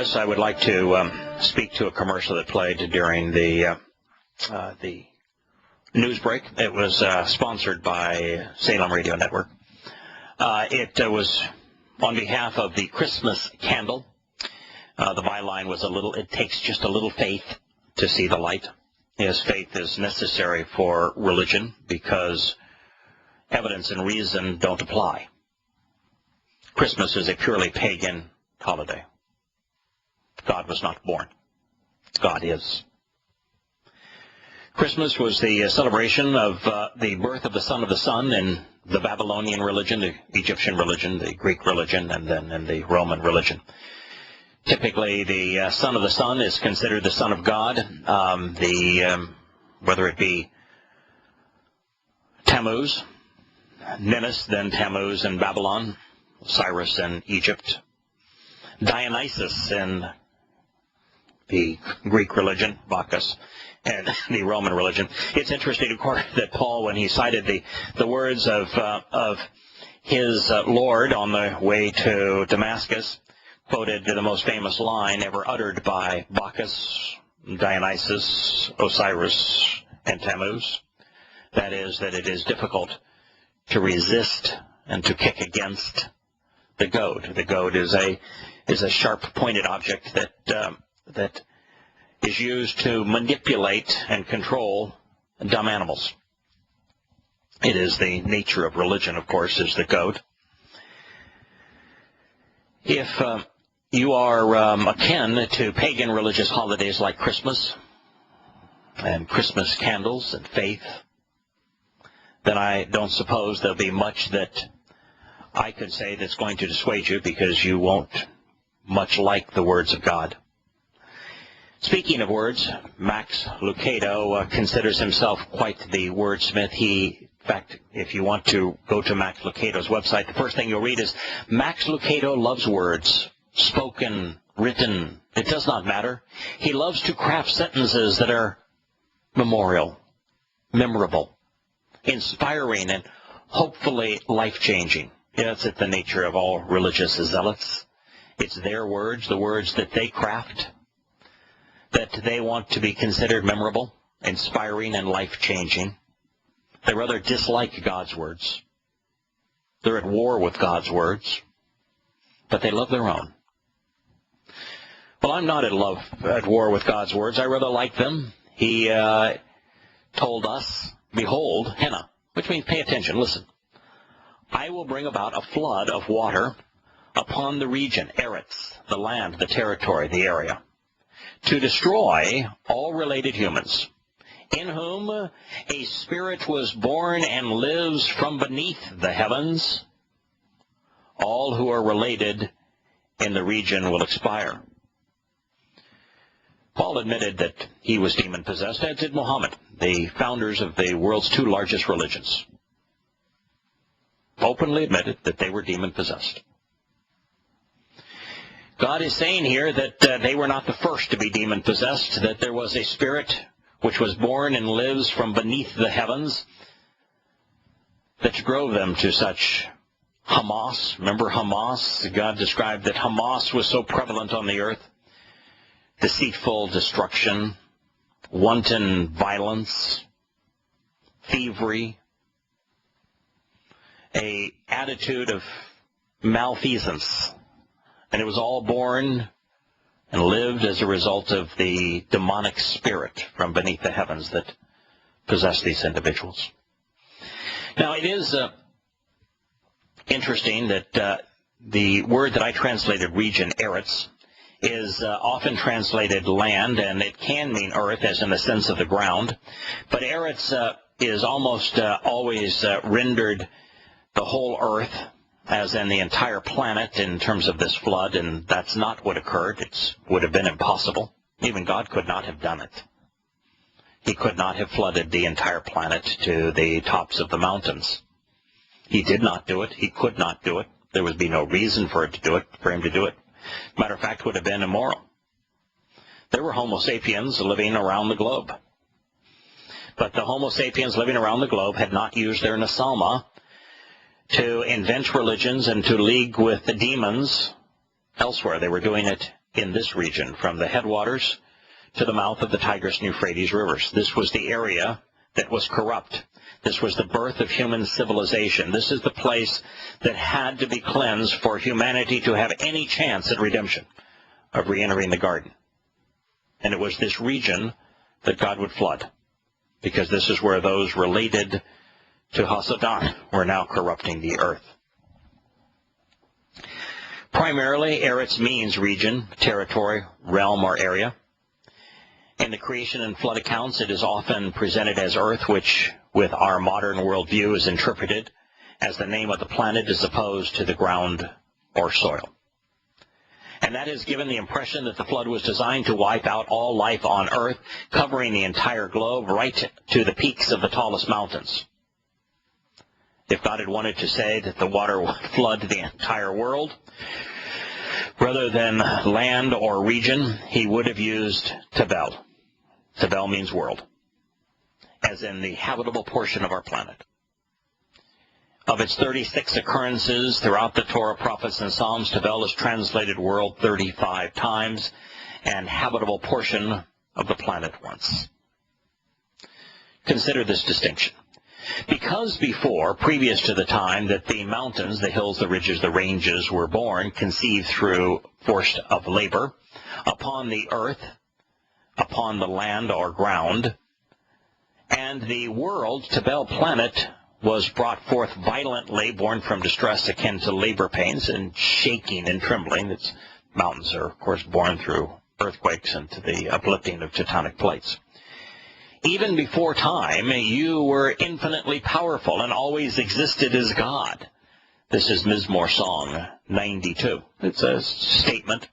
this, I would like to speak to a commercial that played during the news break. It was sponsored by Salem Radio Network. It was on behalf of the Christmas candle. The byline was it takes just a little faith to see the light. Yes, faith is necessary for religion because evidence and reason don't apply. Christmas is a purely pagan holiday. God was not born. God is. Christmas was the celebration of the birth of the Son of the Sun in the Babylonian religion, the Egyptian religion, the Greek religion, and then in the Roman religion. Typically, the Son of the Sun is considered the Son of God. Whether it be Tammuz, Ninnis, then Tammuz in Babylon, Osiris in Egypt, Dionysus in the Greek religion, Bacchus, and the Roman religion. It's interesting, of course, that Paul, when he cited the words of his Lord on the way to Damascus, quoted the most famous line ever uttered by Bacchus, Dionysus, Osiris, and Tammuz. That is, that it is difficult to resist and to kick against the goad. The goad is a sharp-pointed object that is used to manipulate and control dumb animals. It is the nature of religion, of course, is the goad. If you are akin to pagan religious holidays like Christmas and Christmas candles and faith, then I don't suppose there'll be much that I could say that's going to dissuade you, because you won't much like the words of God. Speaking of words, Max Lucado considers himself quite the wordsmith. In fact, if you want to go to Max Lucado's website, the first thing you'll read is, Max Lucado loves words, spoken, written. It does not matter. He loves to craft sentences that are memorable, inspiring, and hopefully life-changing. Yeah, that's the nature of all religious zealots. It's their words, the words that they craft, that they want to be considered memorable, inspiring, and life-changing. They rather dislike God's words. They're at war with God's words, but they love their own. Well, I'm not at war with God's words. I rather like them. He told us, behold, henna, which means pay attention, listen. I will bring about a flood of water upon the region, Eretz, the land, the territory, the area, to destroy all related humans, in whom a spirit was born and lives from beneath the heavens. All who are related in the region will expire. Paul admitted that he was demon-possessed, as did Muhammad, the founders of the world's two largest religions. Openly admitted that they were demon-possessed. God is saying here that they were not the first to be demon-possessed, that there was a spirit which was born and lives from beneath the heavens that drove them to such Hamas. Remember Hamas? God described that Hamas was so prevalent on the earth. Deceitful destruction, wanton violence, thievery, an attitude of malfeasance. And it was all born and lived as a result of the demonic spirit from beneath the heavens that possessed these individuals. Now, it is interesting that the word that I translated, region, Eretz, is often translated land, and it can mean earth, as in the sense of the ground. But Eretz is almost always rendered the whole earth, as in the entire planet in terms of this flood, and that's not what occurred. It would have been impossible. Even God could not have done it. He could not have flooded the entire planet to the tops of the mountains. He did not do it. He could not do it. There would be no reason for him to do it. Matter of fact, it would have been immoral. There were Homo sapiens living around the globe. But the Homo sapiens living around the globe had not used their Nasalma to invent religions and to league with the demons elsewhere. They were doing it in this region, from the headwaters to the mouth of the Tigris and Euphrates rivers. This was the area that was corrupt. This was the birth of human civilization. This is the place that had to be cleansed for humanity to have any chance at redemption, of re-entering the garden. And it was this region that God would flood, because this is where those related to Hasatan were now corrupting the earth. Primarily, Eretz means region, territory, realm, or area. In the creation and flood accounts, it is often presented as earth, which with our modern worldview is interpreted as the name of the planet as opposed to the ground or soil. And that has given the impression that the flood was designed to wipe out all life on earth, covering the entire globe right to the peaks of the tallest mountains. If God had wanted to say that the water would flood the entire world, rather than land or region, he would have used Tebel. Tebel means world, as in the habitable portion of our planet. Of its 36 occurrences throughout the Torah, prophets, and Psalms, Tebel is translated world 35 times, and habitable portion of the planet once. Consider this distinction. Because before, previous to the time that the mountains, the hills, the ridges, the ranges were born, conceived through force of labor, upon the earth, upon the land or ground, and the world, Tebel planet, was brought forth violently, born from distress akin to labor pains and shaking and trembling. Its mountains are, of course, born through earthquakes and to the uplifting of tectonic plates. Even before time, you were infinitely powerful and always existed as God. This is Mizmor Song 92. It's a statement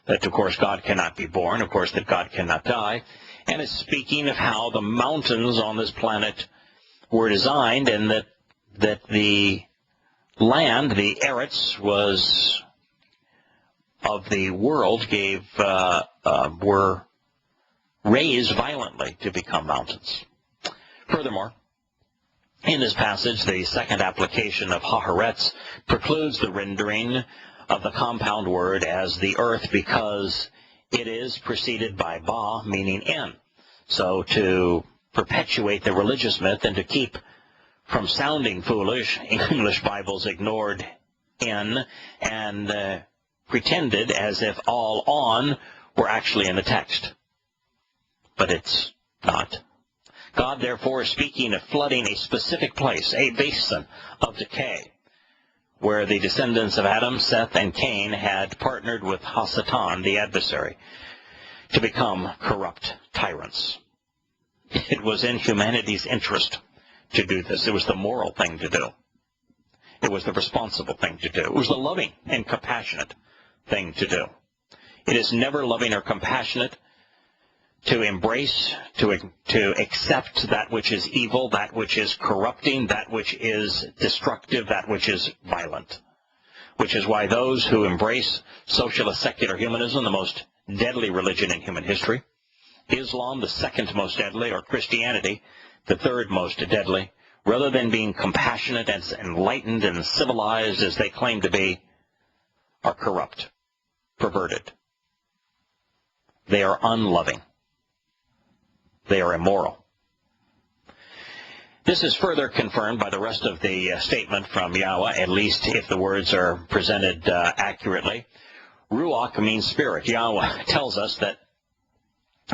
that, of course, God cannot be born, of course, that God cannot die, and it's speaking of how the mountains on this planet were designed, and that the land, the Eretz, was of the world, were raised violently to become mountains. Furthermore, in this passage, the second application of Haaretz precludes the rendering of the compound word as the earth, because it is preceded by ba, meaning in. So to perpetuate the religious myth and to keep from sounding foolish, English Bibles ignored in and pretended as if all on were actually in the text. But it's not. God, therefore, is speaking of flooding a specific place, a basin of decay, where the descendants of Adam, Seth, and Cain had partnered with Hasatan, the adversary, to become corrupt tyrants. It was in humanity's interest to do this. It was the moral thing to do. It was the responsible thing to do. It was the loving and compassionate thing to do. It is never loving or compassionate to embrace, to accept that which is evil, that which is corrupting, that which is destructive, that which is violent. Which is why those who embrace socialist secular humanism, the most deadly religion in human history, Islam, the second most deadly, or Christianity, the third most deadly, rather than being compassionate and enlightened and civilized as they claim to be, are corrupt, perverted. They are unloving. They are immoral. This is further confirmed by the rest of the statement from Yahowah, at least if the words are presented accurately. Ruach means spirit. Yahowah tells us that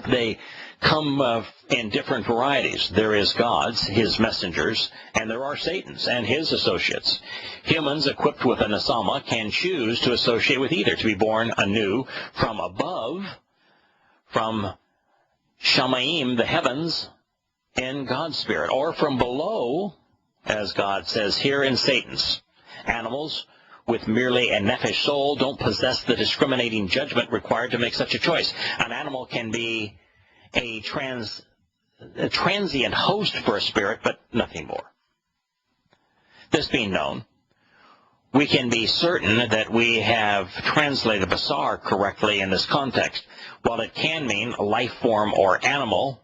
they come in different varieties. There is God's, his messengers, and there are Satan's and his associates. Humans equipped with a nesama can choose to associate with either, to be born anew from above, from Shamayim, the heavens, in God's spirit, or from below, as God says here, in Satan's. Animals with merely a nephesh soul don't possess the discriminating judgment required to make such a choice. An animal can be a transient host for a spirit, but nothing more. This being known, we can be certain that we have translated basar correctly in this context. While it can mean life form or animal,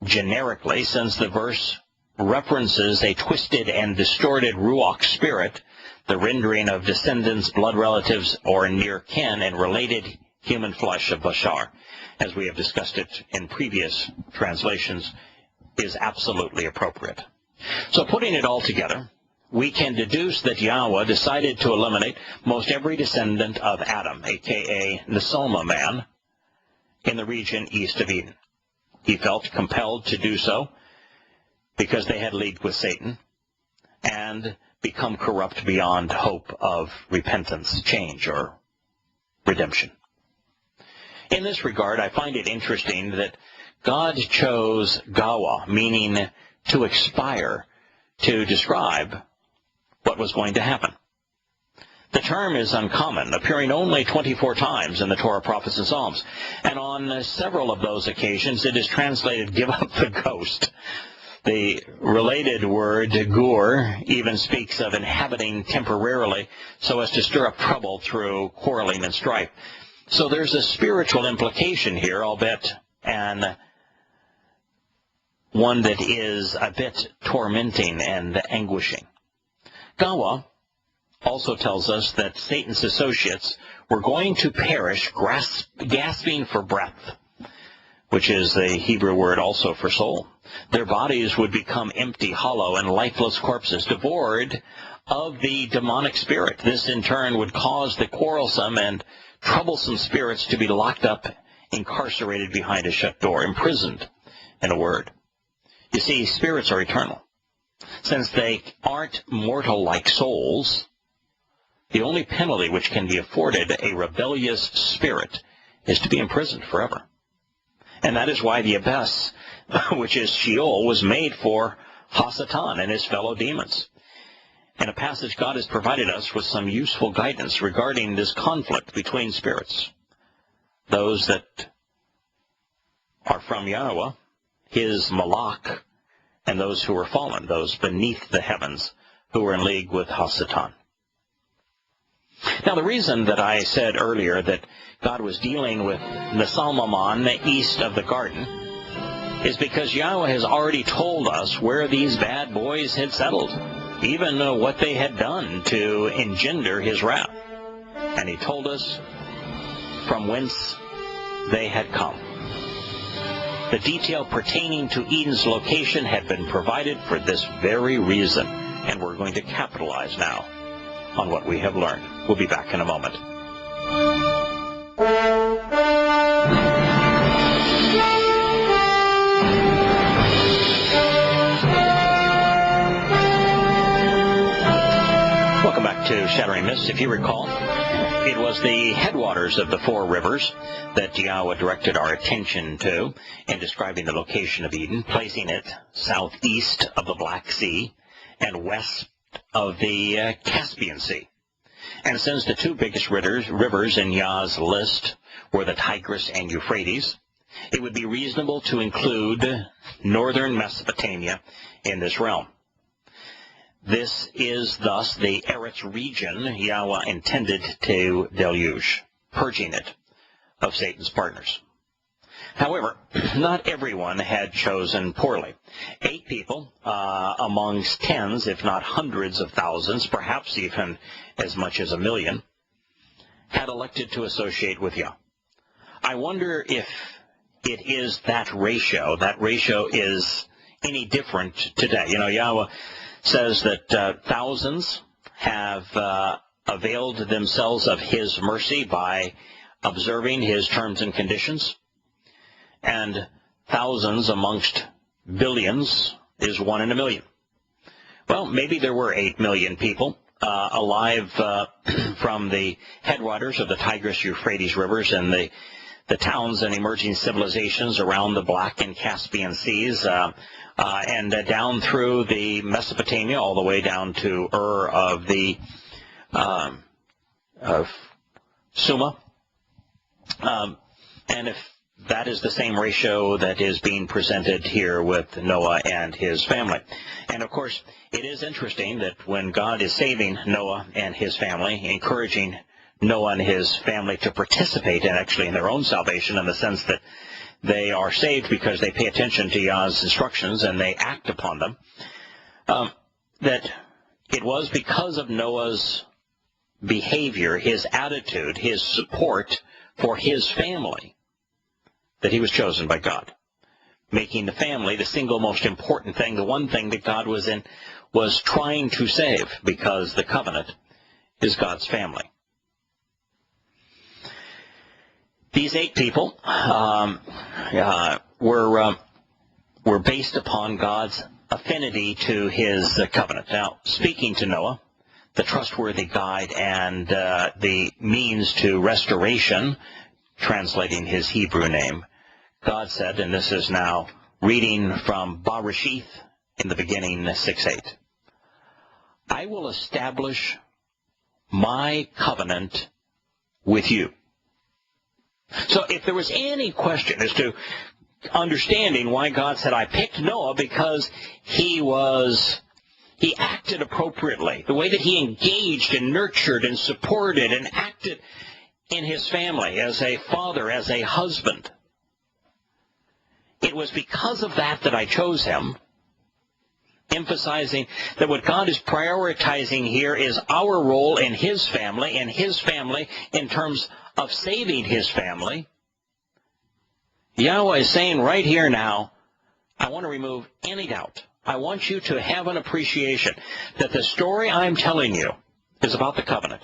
generically, since the verse references a twisted and distorted ruach spirit, the rendering of descendants, blood relatives, or near kin and related human flesh of Bashar, as we have discussed it in previous translations, is absolutely appropriate. So putting it all together, we can deduce that Yahowah decided to eliminate most every descendant of Adam, a.k.a. Nesalma man, in the region east of Eden. He felt compelled to do so because they had leagued with Satan and become corrupt beyond hope of repentance, change, or redemption. In this regard, I find it interesting that God chose Gawa, meaning to expire, to describe what was going to happen. The term is uncommon, appearing only 24 times in the Torah, prophets, and Psalms. And on several of those occasions, it is translated, give up the ghost. The related word, gur, even speaks of inhabiting temporarily so as to stir up trouble through quarreling and strife. So there's a spiritual implication here, I'll bet, and one that is a bit tormenting and anguishing. Gawa also tells us that Satan's associates were going to perish gasping for breath, which is the Hebrew word also for soul. Their bodies would become empty, hollow, and lifeless corpses, devoid of the demonic spirit. This in turn would cause the quarrelsome and troublesome spirits to be locked up, incarcerated behind a shut door, imprisoned, in a word. You see, spirits are eternal. Since they aren't mortal like souls, the only penalty which can be afforded a rebellious spirit is to be imprisoned forever. And that is why the abyss, which is Sheol, was made for Hasatan and his fellow demons. In a passage, God has provided us with some useful guidance regarding this conflict between spirits. Those that are from Yahowah, his Malach, and those who are fallen, those beneath the heavens, who are in league with Hasatan. Now, the reason that I said earlier that God was dealing with Nesalmaman east of the garden is because Yahowah has already told us where these bad boys had settled, even what they had done to engender his wrath. And he told us from whence they had come. The detail pertaining to Eden's location had been provided for this very reason, and we're going to capitalize now on what we have learned. We'll be back in a moment. Welcome back to Shattering Myths. If you recall, it was the headwaters of the four rivers that Yahowah directed our attention to in describing the location of Eden, placing it southeast of the Black Sea and west of the Caspian Sea. And since the two biggest rivers in Yah's list were the Tigris and Euphrates, it would be reasonable to include northern Mesopotamia in this realm. This is thus the Eretz region Yahowah intended to deluge, purging it of Satan's partners. However, not everyone had chosen poorly. 8 people, amongst tens, if not hundreds of thousands, perhaps even as much as 1 million, had elected to associate with Yah. I wonder if it is that ratio is any different today. Yahowah says that thousands have availed themselves of his mercy by observing his terms and conditions, and thousands amongst billions is 1 in 1 million. Well, maybe there were 8 million people alive from the headwaters of the Tigris, Euphrates rivers and the towns and emerging civilizations around the Black and Caspian Seas, and down through the Mesopotamia, all the way down to Ur of the Suma. And if that is the same ratio that is being presented here with Noah and his family. And of course, it is interesting that when God is saving Noah and his family, encouraging Noah and his family to participate in their own salvation, in the sense that they are saved because they pay attention to Yah's instructions and they act upon them, that it was because of Noah's behavior, his attitude, his support for his family that he was chosen by God, making the family the single most important thing, the one thing that God was trying to save, because the covenant is God's family. These 8 people were based upon God's affinity to his covenant. Now, speaking to Noah, the trustworthy guide and the means to restoration, translating his Hebrew name, God said, and this is now reading from Bereshith in the beginning, 6:8, I will establish my covenant with you. So if there was any question as to understanding why God said, I picked Noah because he acted appropriately, the way that he engaged and nurtured and supported and acted in his family as a father, as a husband. It was because of that that I chose him, emphasizing that what God is prioritizing here is our role in his family in terms of saving his family. Yahowah is saying right here now, I want to remove any doubt. I want you to have an appreciation that the story I'm telling you is about the covenant.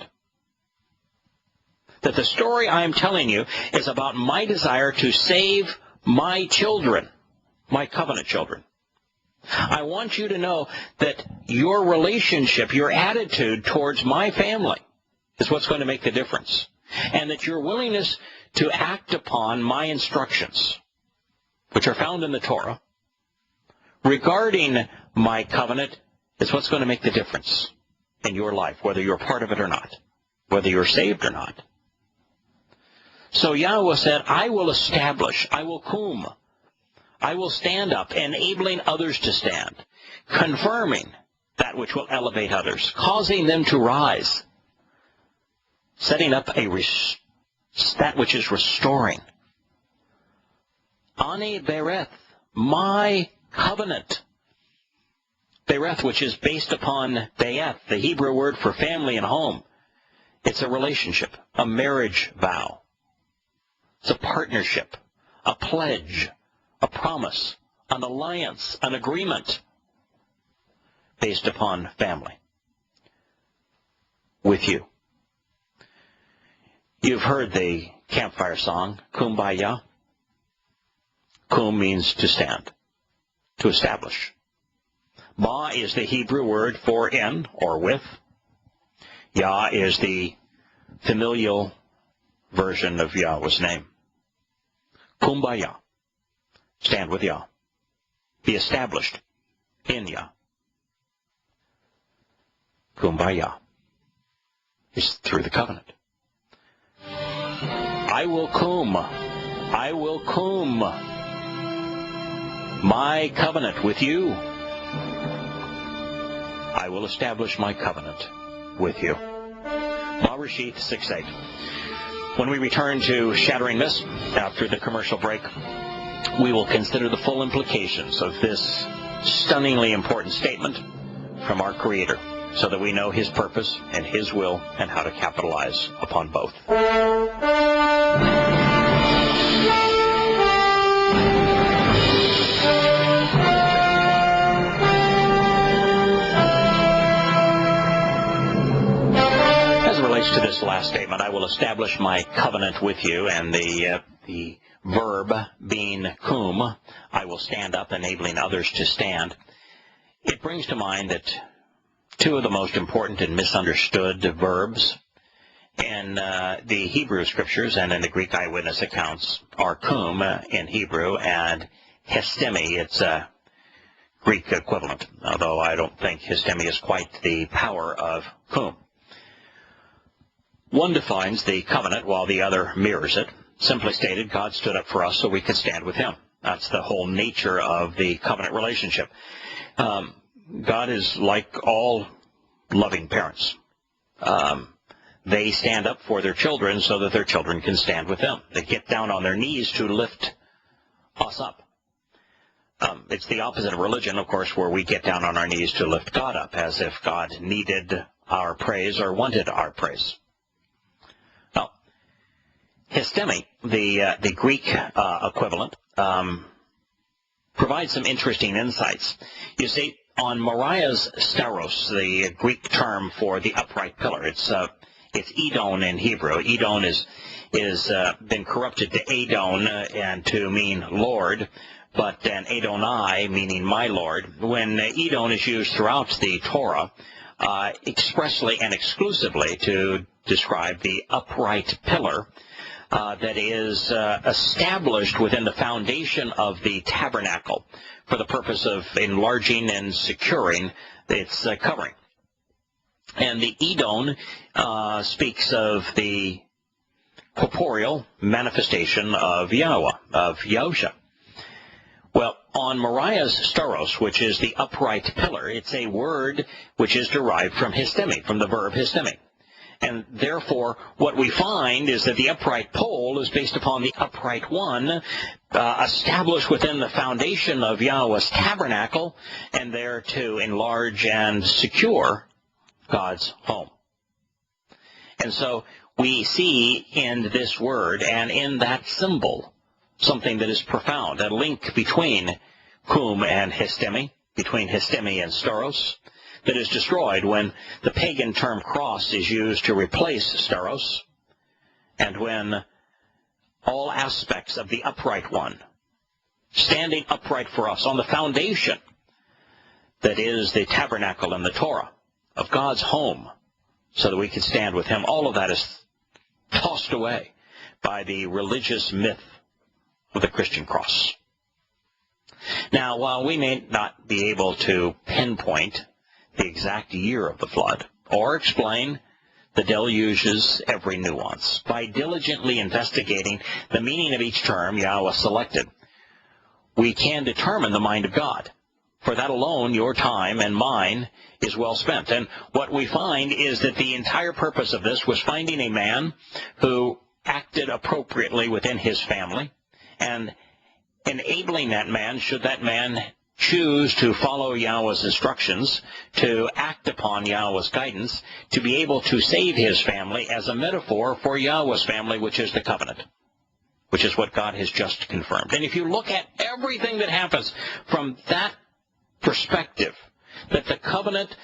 That the story I'm telling you is about my desire to save my children, my covenant children. I want you to know that your relationship, your attitude towards my family is what's going to make the difference. And that your willingness to act upon my instructions, which are found in the Torah, regarding my covenant, is what's going to make the difference in your life, whether you're part of it or not, whether you're saved or not. So Yahowah said, I will establish, I will kum, I will stand up, enabling others to stand, confirming that which will elevate others, causing them to rise, setting up that which is restoring. Ani bereth, my covenant. Bereth, which is based upon be'eth, the Hebrew word for family and home. It's a relationship, a marriage vow. It's a partnership, a pledge, a promise, an alliance, an agreement based upon family with you. You've heard the campfire song, Kumbaya. Kum means to stand, to establish. Ba is the Hebrew word for in or with. Yah is the familial version of Yahweh's name. Kumbaya. Stand with Yah. Be established in Yah. Kumbaya is through the covenant. I will kum my covenant with you. I will establish my covenant with you. Bereshith 6:8. When we return to Shattering Myths after the commercial break, we will consider the full implications of this stunningly important statement from our Creator, so that we know his purpose and his will and how to capitalize upon both. As it relates to this last statement, I will establish my covenant with you, and the verb being kum, I will stand up, enabling others to stand. It brings to mind that two of the most important and misunderstood verbs in the Hebrew scriptures and in the Greek eyewitness accounts are kum in Hebrew and histemi. It's a Greek equivalent, although I don't think histemi is quite the power of kum. One defines the covenant while the other mirrors it. Simply stated, God stood up for us so we could stand with him. That's the whole nature of the covenant relationship. God is like all loving parents. They stand up for their children so that their children can stand with them. They get down on their knees to lift us up. It's the opposite of religion, of course, where we get down on our knees to lift God up, as if God needed our praise or wanted our praise. Now, histemi, the Greek equivalent, provides some interesting insights. You see, on Moriah's steros, the Greek term for the upright pillar, it's Edon in Hebrew. Edon is been corrupted to Adon and to mean Lord, but then Adonai meaning my Lord. When Edon is used throughout the Torah, expressly and exclusively to describe the upright pillar that is established within the foundation of the tabernacle for the purpose of enlarging and securing its covering. And the Edon speaks of the corporeal manifestation of Yahowah, of Yahusha. Well, on Moriah's steros, which is the upright pillar, it's a word which is derived from histemi, from the verb histemi. And therefore, what we find is that the upright pole is based upon the upright one, established within the foundation of Yahweh's tabernacle, and there to enlarge and secure God's home. And so we see in this word and in that symbol something that is profound, a link between kum and histemi, between histemi and steros, that is destroyed when the pagan term cross is used to replace steros, and when all aspects of the upright one, standing upright for us on the foundation that is the tabernacle and the Torah of God's home, so that we can stand with him, all of that is tossed away by the religious myth of the Christian cross. Now, while we may not be able to pinpoint the exact year of the flood, or explain the deluge's every nuance, by diligently investigating the meaning of each term Yahweh selected, we can determine the mind of God. For that alone, your time and mine is well spent. And what we find is that the entire purpose of this was finding a man who acted appropriately within his family, and enabling that man, should that man choose to follow Yahweh's instructions, to act upon Yahweh's guidance, to be able to save his family as a metaphor for Yahweh's family, which is the covenant, which is what God has just confirmed. And if you look at everything that happens from that perspective, that the covenant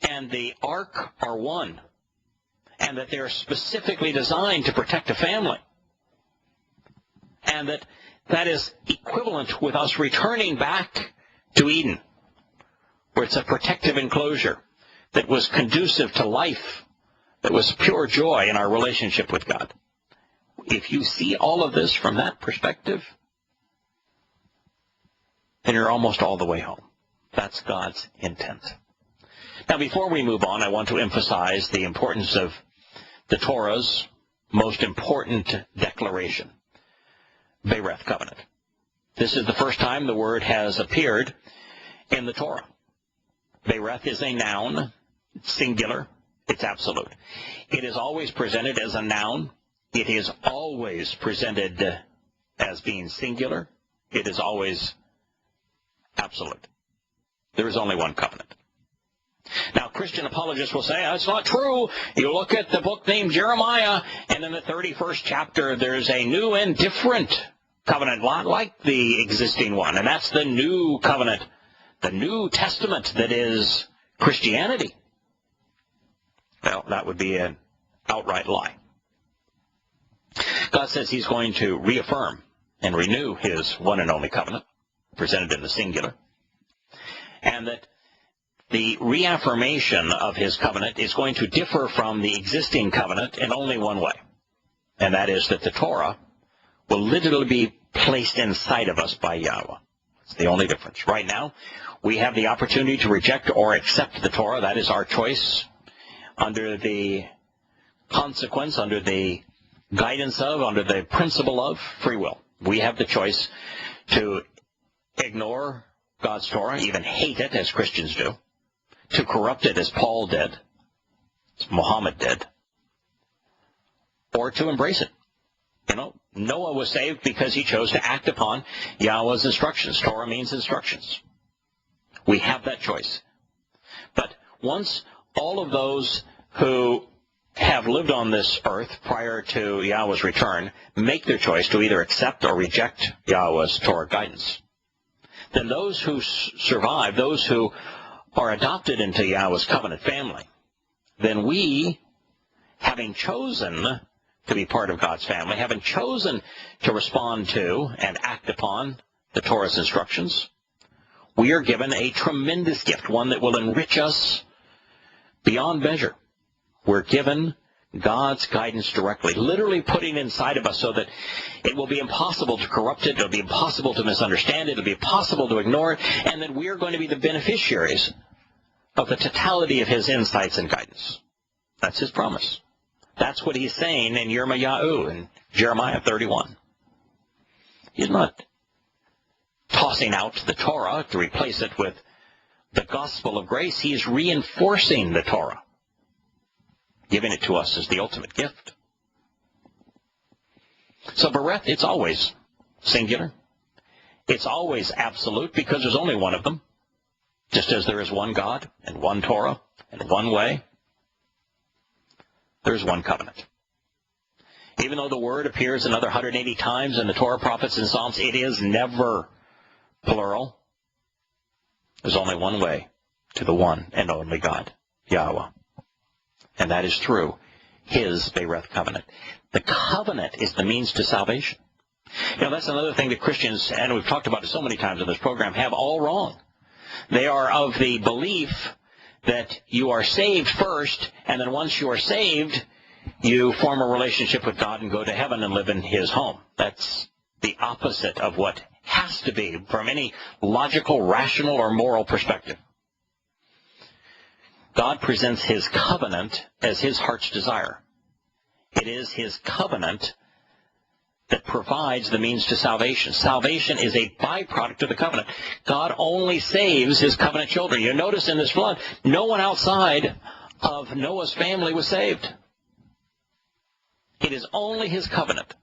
and the ark are one, and that they're specifically designed to protect a family, and that is equivalent with us returning back to Eden, where it's a protective enclosure that was conducive to life, that was pure joy in our relationship with God. If you see all of this from that perspective, then you're almost all the way home. That's God's intent. Now, before we move on, I want to emphasize the importance of the Torah's most important declaration, Bereth covenant. This is the first time the word has appeared in the Torah. Bereth is a noun, it's singular, it's absolute. It is always presented as a noun. It is always presented as being singular. It is always absolute. There is only one covenant. Now, Christian apologists will say, that's not true. You look at the book named Jeremiah, and in the 31st chapter, there's a new and different covenant, not like the existing one, and that's the new covenant, the New Testament that is Christianity. Well, that would be an outright lie. God says he's going to reaffirm and renew his one and only covenant, presented in the singular, and that the reaffirmation of his covenant is going to differ from the existing covenant in only one way, and that is that the Torah will literally be placed inside of us by Yahweh. It's the only difference. Right now, we have the opportunity to reject or accept the Torah. That is our choice under the consequence, under the guidance of, under the principle of free will. We have the choice to ignore God's Torah, even hate it as Christians do, to corrupt it as Paul did, as Muhammad did, or to embrace it. You know, Noah was saved because he chose to act upon Yahweh's instructions. Torah means instructions. We have that choice. But once all of those who have lived on this earth prior to Yahweh's return make their choice to either accept or reject Yahweh's Torah guidance, then those who survive, those who are adopted into Yahweh's covenant family, then we, having chosen to be part of God's family, having chosen to respond to and act upon the Torah's instructions, we are given a tremendous gift, one that will enrich us beyond measure. We're given God's guidance directly, literally putting inside of us so that it will be impossible to corrupt it, it will be impossible to misunderstand it, it will be impossible to ignore it, and that we are going to be the beneficiaries of the totality of his insights and guidance. That's his promise. That's what he's saying in Yirmiyahu in Jeremiah 31. He's not tossing out the Torah to replace it with the gospel of grace. He's reinforcing the Torah, giving it to us as the ultimate gift. So bereth, it's always singular. It's always absolute because there's only one of them. Just as there is one God and one Torah and one way, there's one covenant. Even though the word appears another 180 times in the Torah, prophets, and Psalms, it is never plural. There's only one way to the one and only God, Yahweh. And that is through his Bereth covenant. The covenant is the means to salvation. You know, that's another thing that Christians, and we've talked about it so many times in this program, have all wrong. They are of the belief that you are saved first, and then once you are saved, you form a relationship with God and go to heaven and live in his home. That's the opposite of what has to be from any logical, rational, or moral perspective. God presents his covenant as his heart's desire. It is his covenant that provides the means to salvation. Salvation is a byproduct of the covenant. God only saves his covenant children. You notice in this flood, no one outside of Noah's family was saved. It is only his covenant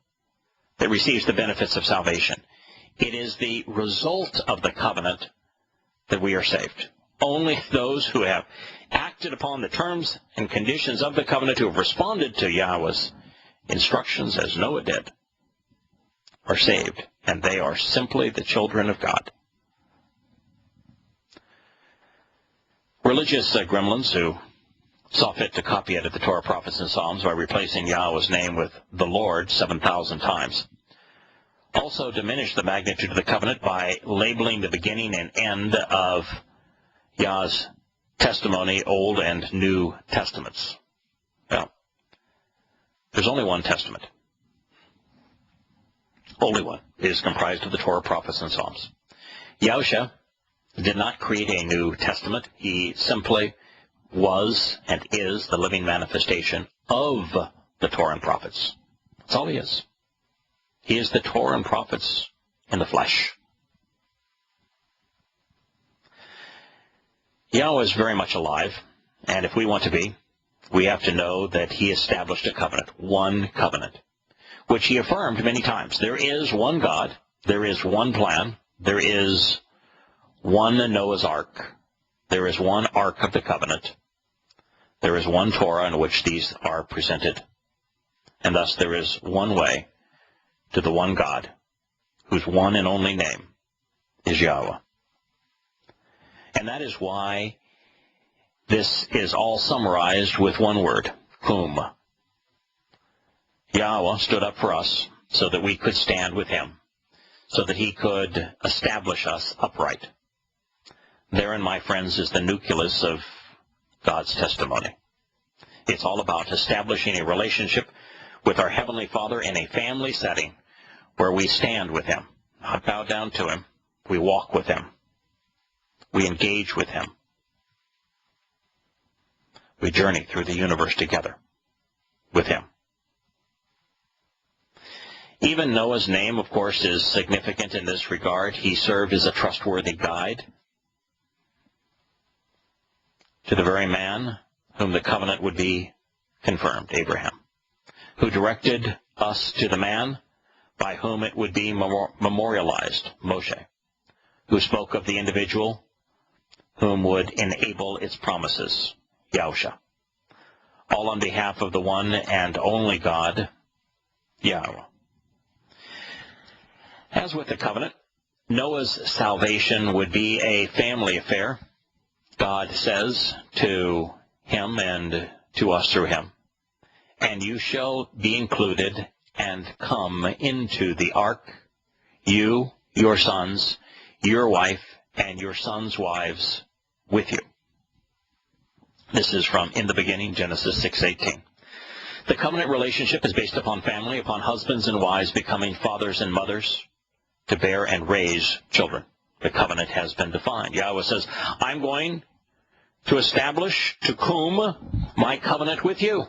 that receives the benefits of salvation. It is the result of the covenant that we are saved. Only those who have acted upon the terms and conditions of the covenant, who have responded to Yahweh's instructions as Noah did, are saved, and they are simply the children of God. Religious gremlins who saw fit to copy edit the Torah, prophets, and Psalms by replacing Yahweh's name with the Lord 7,000 times also diminished the magnitude of the covenant by labeling the beginning and end of Yah's testimony, Old and New Testaments. Well, there's only one testament. Only one. It is comprised of the Torah, prophets, and Psalms. Yahushua did not create a New Testament. He simply was and is the living manifestation of the Torah and prophets. That's all he is. He is the Torah and prophets in the flesh. Yahweh is very much alive, and if we want to be, we have to know that he established a covenant, one covenant, which he affirmed many times. There is one God, there is one plan, there is one Noah's Ark, there is one Ark of the Covenant, there is one Torah in which these are presented, and thus there is one way to the one God, whose one and only name is Yahweh. And that is why this is all summarized with one word, whom. Yahweh stood up for us so that we could stand with him, so that he could establish us upright. Therein, my friends, is the nucleus of God's testimony. It's all about establishing a relationship with our Heavenly Father in a family setting where we stand with him, not bow down to him. We walk with him. We engage with him. We journey through the universe together with him. Even Noah's name, of course, is significant in this regard. He served as a trustworthy guide to the very man whom the covenant would be confirmed, Abraham, who directed us to the man by whom it would be memorialized, Moshe, who spoke of the individual whom would enable its promises, Yahushua. all on behalf of the one and only God, Yahowah. As with the covenant, Noah's salvation would be a family affair. God says to him and to us through him, "And you shall be included and come into the ark, you, your sons, your wife, and your sons' wives with you." This is from In the Beginning, Genesis 6:18. The covenant relationship is based upon family, upon husbands and wives becoming fathers and mothers to bear and raise children. The covenant has been defined. Yahowah says, "I'm going to establish Tukum, my covenant with you,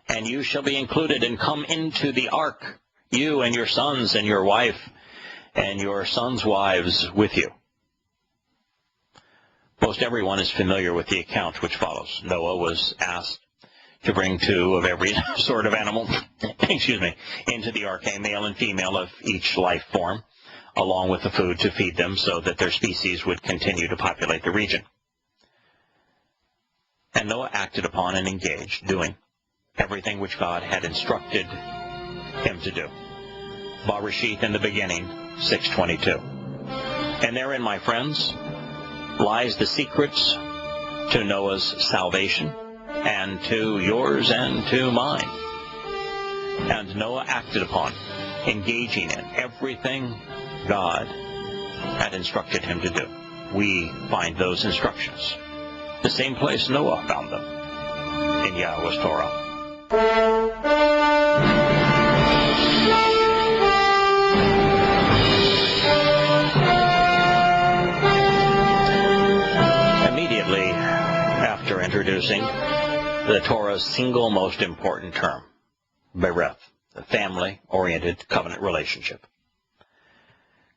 and you shall be included and come into the ark, you and your sons and your wife and your sons' wives with you." Most everyone is familiar with the account which follows. Noah was asked to bring 2 of every sort of animal into the ark, a male and female of each life form, along with the food to feed them so that their species would continue to populate the region. And Noah acted upon and engaged, doing everything which God had instructed him to do. Bereshith, in the beginning, 6:22. And therein, my friends, lies the secrets to Noah's salvation, and to yours and to mine. And Noah acted upon, engaging in everything God had instructed him to do. We find those instructions the same place Noah found them, in Yahowah's Torah. Immediately after introducing the Torah's single most important term, bereth, the family-oriented covenant relationship,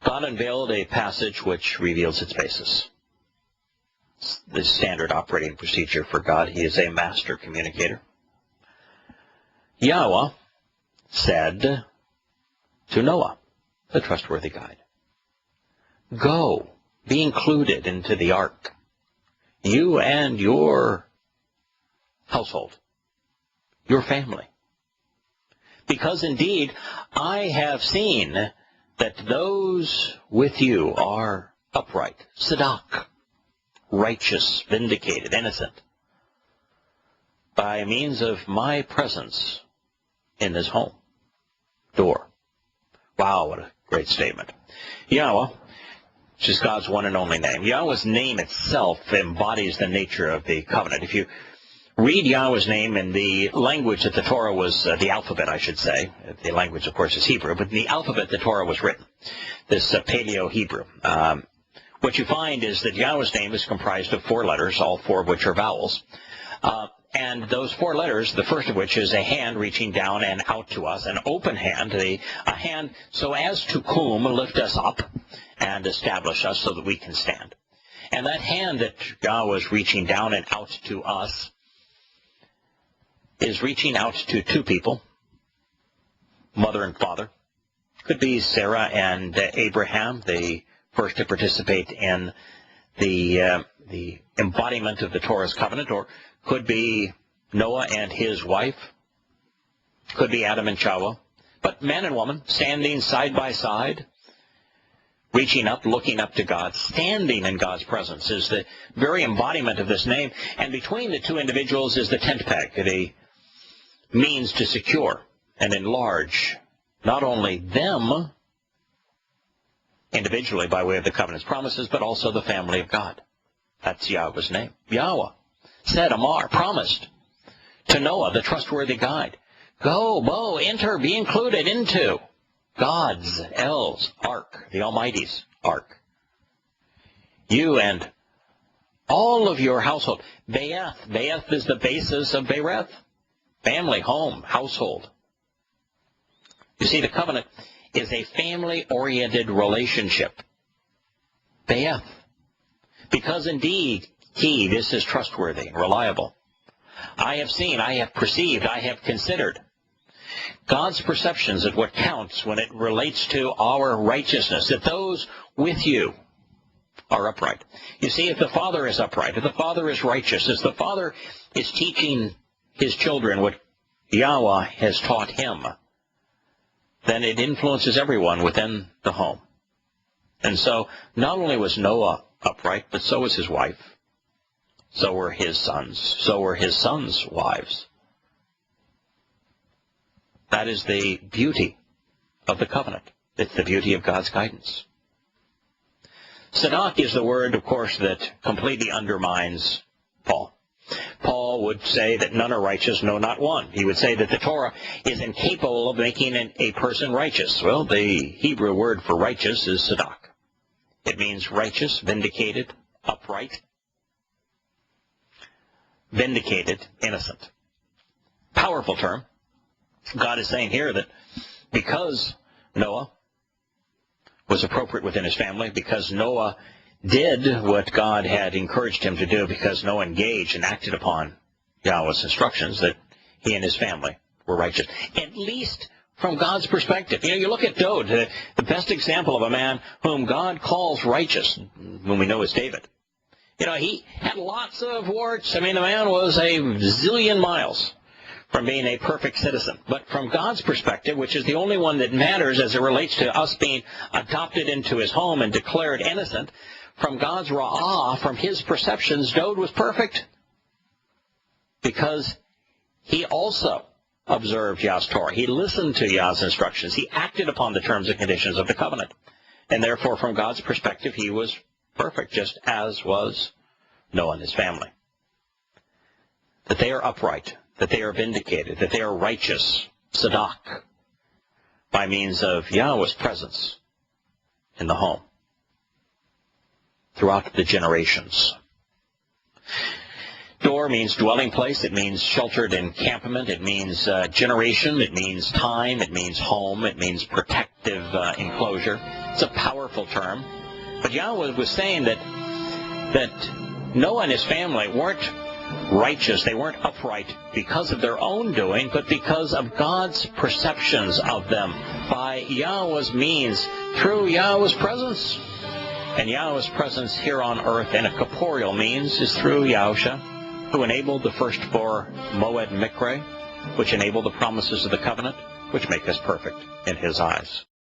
God unveiled a passage which reveals its basis. It's the standard operating procedure for God. He is a master communicator. Yahowah said to Noah, the trustworthy guide, "Go, be included into the ark, you and your household, your family. Because indeed, I have seen that those with you are upright, tzedak, righteous, vindicated, innocent, by means of my presence in this home." Door. Wow, what a great statement. Yahowah, which is God's one and only name. Yahowah's name itself embodies the nature of the covenant. If you read Yahowah's name in the language that the Torah was, the alphabet, I should say. The language, of course, is Hebrew, but the alphabet the Torah was written, this Paleo-Hebrew. What you find is that Yahowah's name is comprised of 4 letters, all 4 of which are vowels. And those 4 letters, the first of which is a hand reaching down and out to us, an open hand, a hand so as to lift us up and establish us so that we can stand. And that hand that Yahowah is reaching down and out to us is reaching out to 2 people, mother and father. Could be Sarah and Abraham, the first to participate in the embodiment of the Torah's covenant, or could be Noah and his wife, could be Adam and Chawah. But man and woman standing side by side, reaching up, looking up to God, standing in God's presence is the very embodiment of this name. And between the 2 individuals is the tent peg, the means to secure and enlarge not only them individually by way of the covenant's promises, but also the family of God. That's Yahowah's name. Yahowah said, Amar, promised to Noah, the trustworthy guide, go, enter, be included into God's, El's ark, the Almighty's ark. You and all of your household. Be'eth. Be'eth is the basis of bereth. Family, home, household. You see, the covenant is a family-oriented relationship. Be'eth. Because indeed, this is trustworthy, reliable. I have seen, I have perceived, I have considered. God's perceptions of what counts when it relates to our righteousness, that those with you are upright. You see, if the Father is upright, if the Father is righteous, if the Father is teaching his children what Yahowah has taught him, then it influences everyone within the home. And so not only was Noah upright, but so was his wife. So were his sons. So were his sons' wives. That is the beauty of the covenant. It's the beauty of God's guidance. Tzedak is the word, of course, that completely undermines Paul. Paul would say that none are righteous, no, not one. He would say that the Torah is incapable of making a person righteous. Well, the Hebrew word for righteous is tzedak. It means righteous, vindicated, upright, vindicated, innocent. Powerful term. God is saying here that because Noah was appropriate within his family, because Noah did what God had encouraged him to do, because Noah engaged and acted upon Yahweh's instructions, that he and his family were righteous. At least from God's perspective. You know, you look at Dod, the best example of a man whom God calls righteous, whom we know is David. You know, he had lots of warts. I mean, the man was a zillion miles from being a perfect citizen. But from God's perspective, which is the only one that matters as it relates to us being adopted into his home and declared innocent, from God's ra'ah, from his perceptions, Dod was perfect. Because he also observed Yah's Torah. He listened to Yah's instructions. He acted upon the terms and conditions of the covenant. And therefore, from God's perspective, he was perfect, just as was Noah and his family. That they are upright, that they are vindicated, that they are righteous, tzedak, by means of Yahweh's presence in the home throughout the generations. Dor means dwelling place. It means sheltered encampment. It means generation. It means time. It means home. It means protective enclosure. It's a powerful term. But Yahweh was saying that Noah and his family weren't righteous. They weren't upright because of their own doing, but because of God's perceptions of them by Yahweh's means, through Yahweh's presence. And Yahweh's presence here on earth in a corporeal means is through Yahusha, who enabled the first four Moed Mikre, which enabled the promises of the covenant, which make us perfect in his eyes.